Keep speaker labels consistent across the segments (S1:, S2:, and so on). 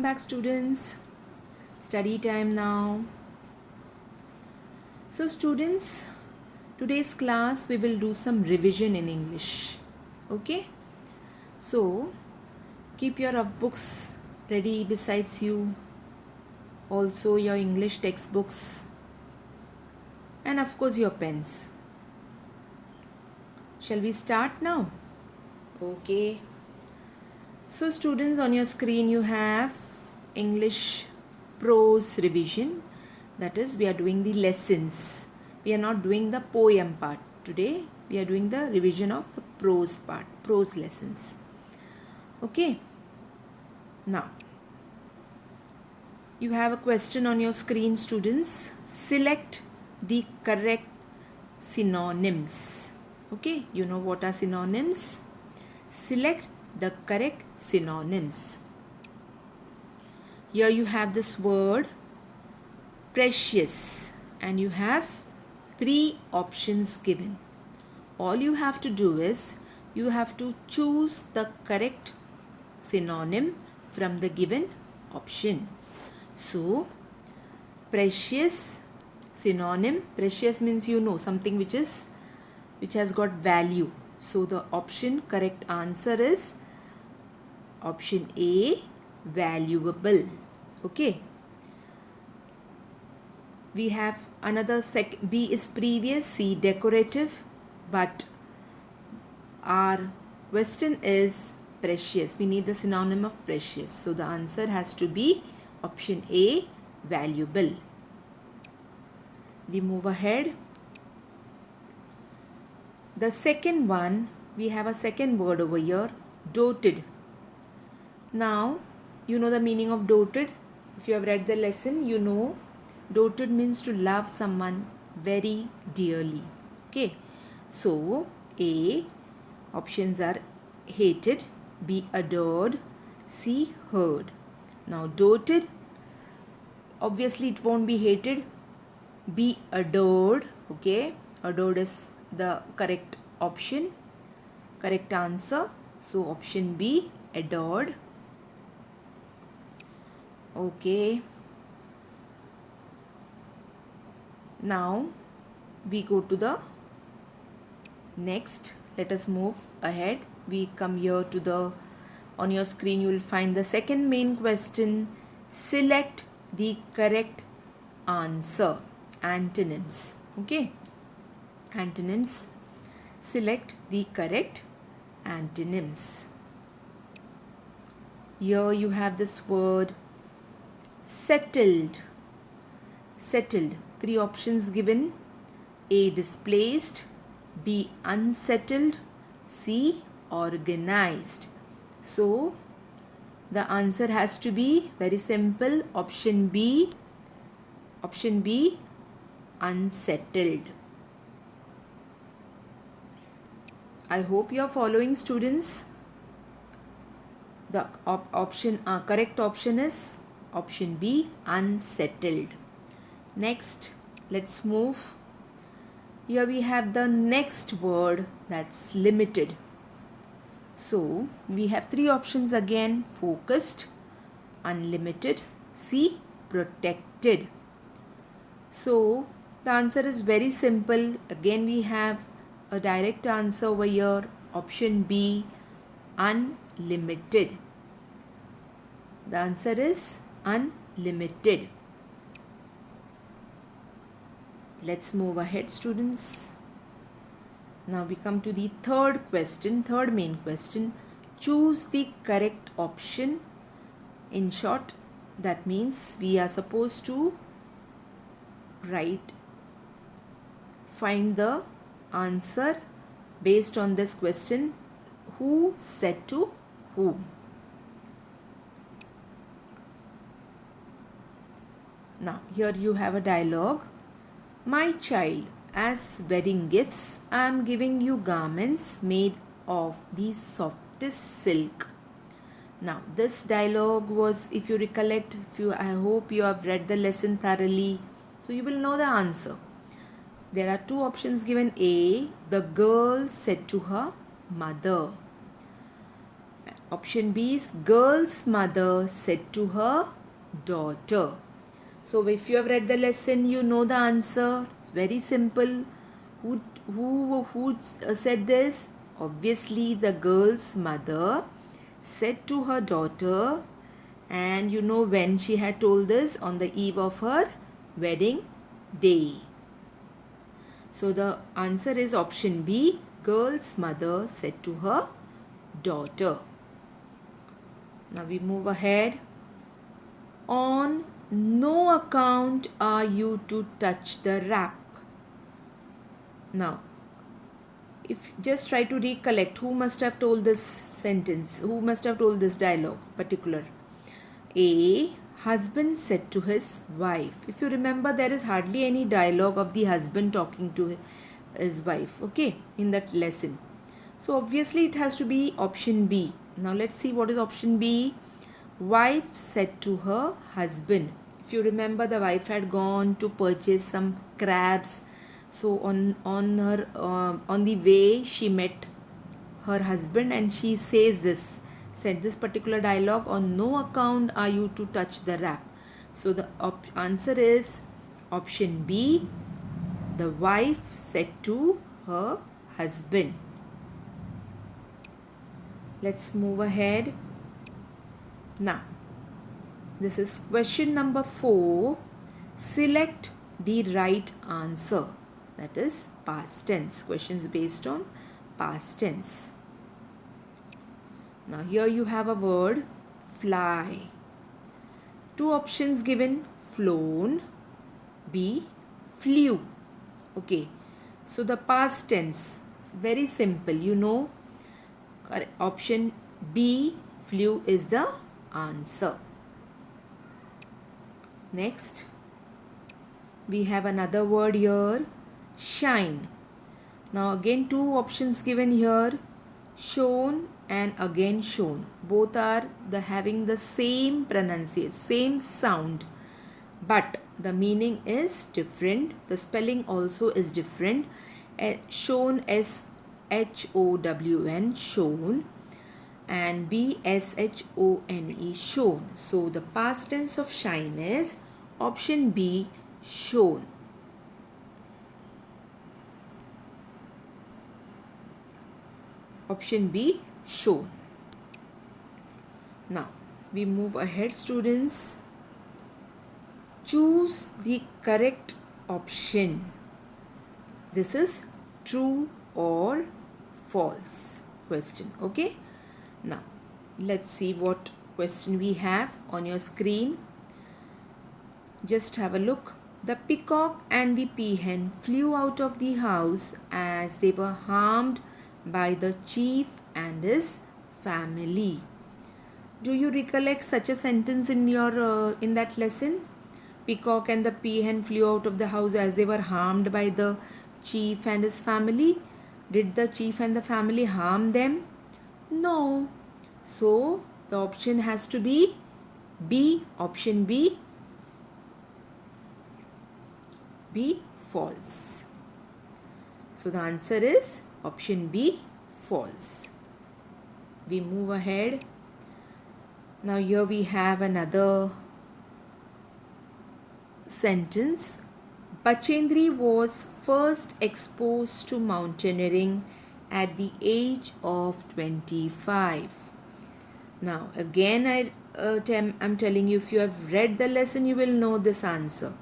S1: back, students. Study time now. So students, today's class we will do some revision in English. Okay? So keep your books ready besides you. Also your English textbooks. And of course your pens. Shall we start now? Okay. So students, on your screen you have English prose revision. That is, we are doing the lessons. We are not doing the poem part today. We are doing the revision of the prose part, prose lessons. Okay. Now, you have a question on your screen, students. Select the correct synonyms. Okay, you know what are synonyms? Select the correct synonyms. Here you have this word precious and you have 3 options given. All you have to do is you have to choose the correct synonym from the given option. So precious synonym, precious means you know something which has got value. So the correct answer is option A, valuable. Okay. We have another B is previous, C decorative, but our question is precious. We need the synonym of precious. So the answer has to be option A, valuable. We move ahead. The second one, we have a second word over here, doted. Now, you know the meaning of doted. If you have read the lesson, you know doted means to love someone very dearly. Okay. So, A, options are hated, B, adored, C, heard. Now, doted, obviously it won't be hated. B, adored. Okay. Adored is the correct option, correct answer. So, option B, adored. Okay. Now we go to the next. Let us move ahead. We come here to the, on your screen you will find the second main question. Select the correct answer. Antonyms. Okay. Antonyms. Select the correct antonyms. Here you have this word settled. Settled. 3 options given. A, displaced, B, unsettled, C, organized. So the answer has to be very simple. Option B, unsettled. I hope you are following, students. The correct option is option B, unsettled. Next, let's move. Here we have the next word, that's limited. So we have 3 options again, focused, unlimited, C, protected. So the answer is very simple. Again we have a direct answer over here, option B, unlimited. The answer is unlimited. Let's move ahead, students. Now we come to the third main question. Choose the correct option. In short, that means we are supposed to find the answer based on this question. Who said to whom? Now here you have a dialogue. My child, as wedding gifts, I am giving you garments made of the softest silk. Now this dialogue was, if you recollect, I hope you have read the lesson thoroughly, so you will know the answer. There are 2 options given. A, the girl said to her mother. Option B is girl's mother said to her daughter. So if you have read the lesson, you know the answer. It's very simple. Who said this? Obviously, the girl's mother said to her daughter, and you know when she had told this, on the eve of her wedding day. So the answer is option B, girl's mother said to her daughter. Now we move ahead. On no account are you to touch the wrap. Now, if just try to recollect who must have told this sentence, who must have told this dialogue particular. A husband said to his wife. If you remember, there is hardly any dialogue of the husband talking to his wife, okay, in that lesson. So obviously it has to be option B. Now let's see what is option B. Wife said to her husband. If you remember, the wife had gone to purchase some crabs. So on the way she met her husband, and she said this particular dialogue, on no account are you to touch the wrap. So the answer is option B, the wife said to her husband. Let's move ahead. Now, this is question number 4. Select the right answer. That is past tense. Questions based on past tense. Now here you have a word, fly. Two options given, flown, B, flew. Okay, so the past tense, very simple, you know. Option B, flew is the answer. Next, we have another word here, shine. Now again two options given here, shone and again shown. Both are having the same pronunciation, same sound, but the meaning is different. The spelling also is different. Shown is H-O-W-N, shown, and B-S-H-O-N-E, shown. So the past tense of shine is option B, shown. Option B, shown. Now we move ahead, students. Choose the correct option. This is true or false question. Okay, now let's see what question we have on your screen. Just have a look. The peacock and the peahen flew out of the house as they were harmed by the chief and his family. Do you recollect such a sentence in your in that lesson? Peacock and the peahen flew out of the house as they were harmed by the chief and his family. Did the chief and the family harm them? No. So the option has to be B, option B, false. So the answer is option B, false. We move ahead. Now here we have another sentence. Bachendri was first exposed to mountaineering at the age of 25. Now again I'm telling you, if you have read the lesson, you will know this answer.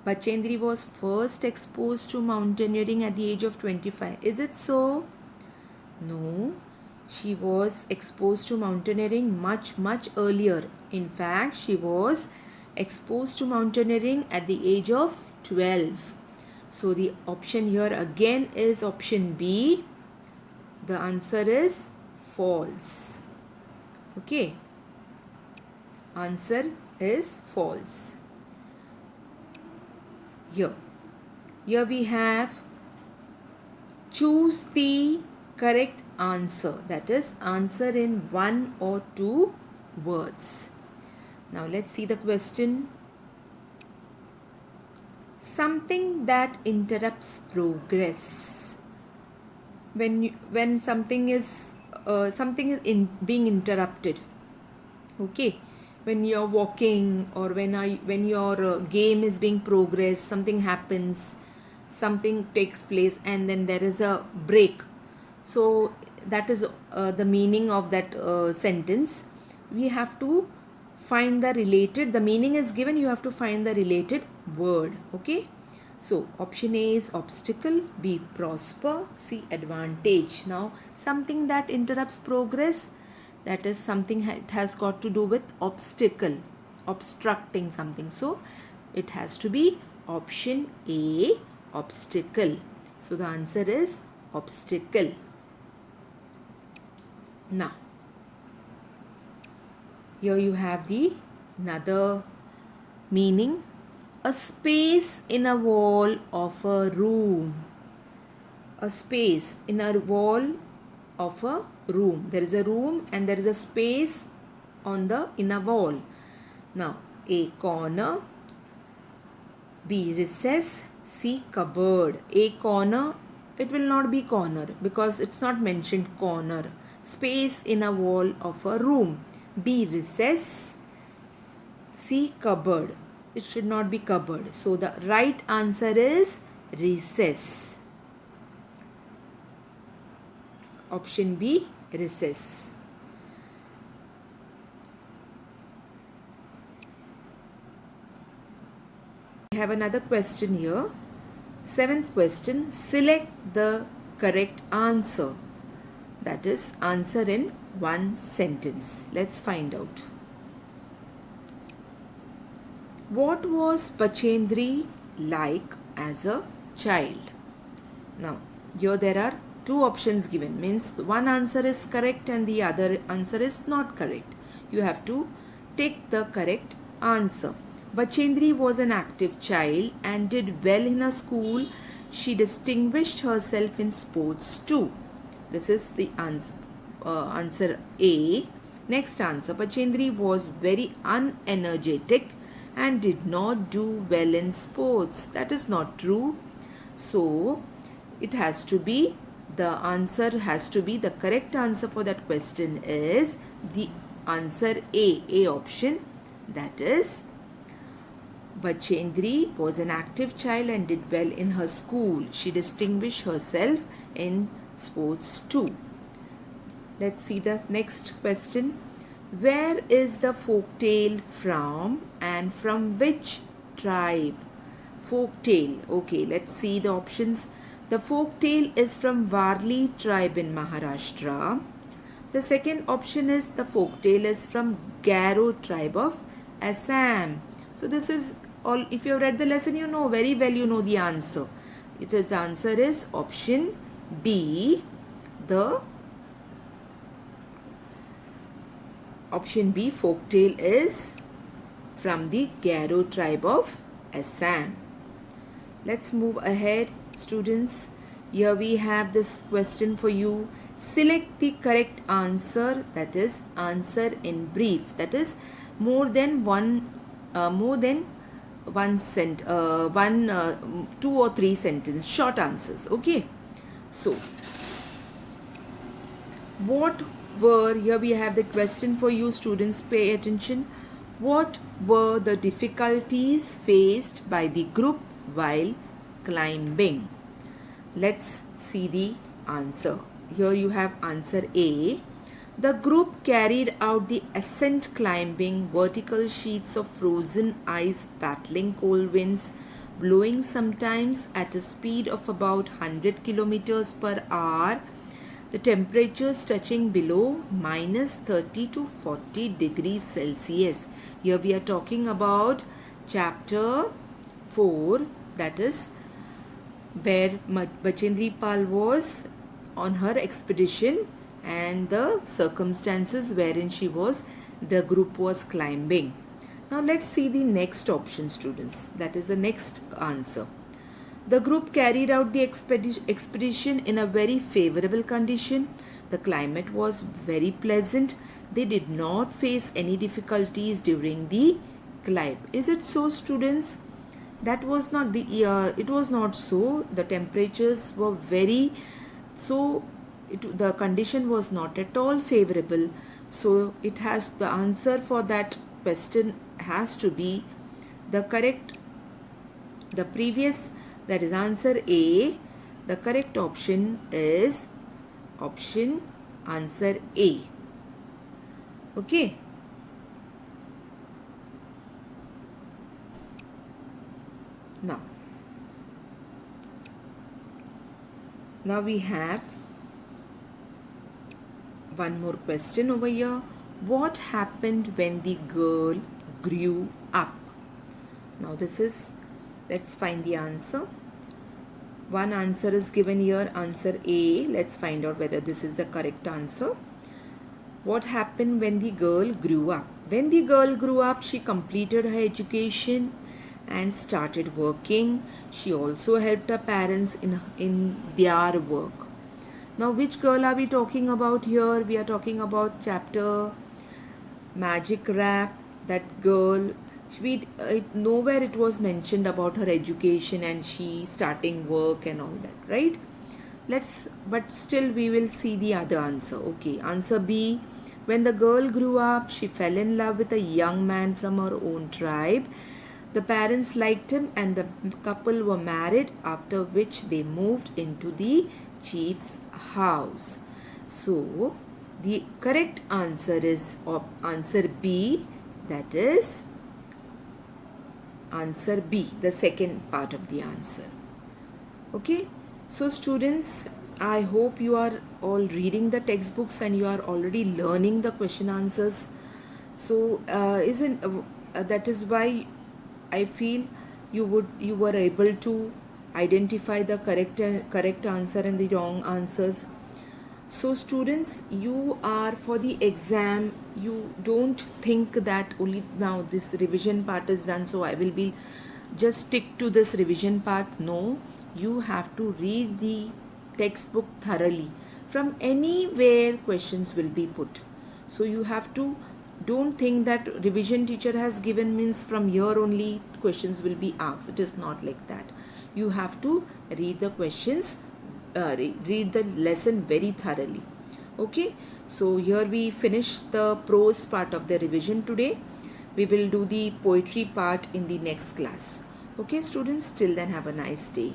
S1: Bachendri was first exposed to mountaineering at the age of 25. Is it so? No. She was exposed to mountaineering much earlier. In fact, she was exposed to mountaineering at the age of 12. So the option here again is option B. The answer is false. Okay. Answer is false. Here we have choose the correct answer. That is, answer in one or two words. Now let's see the question. Something that interrupts progress. When something is something is being interrupted. Okay, when you're walking or when your game is being progressed, something happens, something takes place, and then there is a break. So that is the meaning of that sentence. We have to find the related, the meaning is given, you have to find the related word. Okay, so option A is obstacle, B prosper, C advantage. Now something that interrupts progress, that is something it has got to do with obstacle, obstructing something. So it has to be option A, obstacle. So the answer is obstacle. Now here you have the another meaning, a space in a wall of a room. A space in a wall of a room. There is a room and there is a space on the inner wall. Now A corner, B recess, C cupboard. A corner, it will not be corner because it's not mentioned corner. Space in a wall of a room. B recess, C cupboard. It should not be cupboard. So the right answer is recess. Option B, recess. We have another question here. 7th question, select the correct answer. That is, answer in one sentence. Let's find out. What was Bachendri like as a child? Now, here there are two options given. Means one answer is correct and the other answer is not correct. You have to take the correct answer. Bachendri was an active child and did well in her school. She distinguished herself in sports too. This is the answer A. Next answer, Bachendri was very unenergetic and did not do well in sports. That is not true. So it has to be, the answer has to be, the correct answer for that question is the answer A option. That is, Bachendri was an active child and did well in her school. She distinguished herself in sports too. Let's see the next question. Where is the folktale from and from which tribe? Folktale. Okay, let's see the options. The folktale is from Varli tribe in Maharashtra. The second option is the folktale is from Garo tribe of Assam. So this is all. If you have read the lesson, you know very well, you know the answer. The answer is option B. The option B, folktale, is from the Garo tribe of Assam. Let's move ahead, students. Here we have this question for you. Select the correct answer, that is answer in brief. That is two or three sentence, short answers. Okay. So what were, here we have the question for you, students, pay attention. What were the difficulties faced by the group while climbing? Let's see the answer. Here you have answer A. The group carried out the ascent climbing vertical sheets of frozen ice battling cold winds, blowing sometimes at a speed of about 100 kilometers per hour. The temperatures touching below minus 30 to 40 degrees Celsius. Here we are talking about chapter 4, that is where Bachendri Pal was on her expedition and the circumstances wherein the group was climbing. Now let's see the next option, students. That is the next answer. The group carried out the expedition in a very favorable condition. The climate was very pleasant. They did not face any difficulties during the climb. Is it so, students? That was not it was not so. The temperatures were very so the condition was not at all favorable. So it has, the answer for that question has to be the correct, the previous, that is answer A. The correct option is option answer A. Okay. Now we have one more question over here. What happened when the girl grew up? Now this is, let's find the answer. One answer is given here, answer A. Let's find out whether this is the correct answer. What happened when the girl grew up? When the girl grew up, she completed her education and started working. She also helped her parents in their work. Now, which girl are we talking about here? We are talking about chapter Magic Wrap. That girl, nowhere it was mentioned about her education and she starting work and all that, right? But still we will see the other answer. Okay, answer B. When the girl grew up, she fell in love with a young man from her own tribe. The parents liked him and the couple were married, after which they moved into the chief's house. So, the correct answer is answer B, that is answer B, the second part of the answer. Okay, so students, I hope you are all reading the textbooks and you are already learning the question answers. So, that is why I feel you were able to identify the correct answer and the wrong answers. So students, you are, for the exam, you don't think that only now this revision part is done, so I will be just stick to this revision part. No, you have to read the textbook thoroughly. From anywhere questions will be put. So you have to, don't think that revision teacher has given means from here only questions will be asked. It is not like that. You have to read the questions, read the lesson very thoroughly. Okay, so here we finish the prose part of the revision today. We will do the poetry part in the next class. Okay students, till then have a nice day.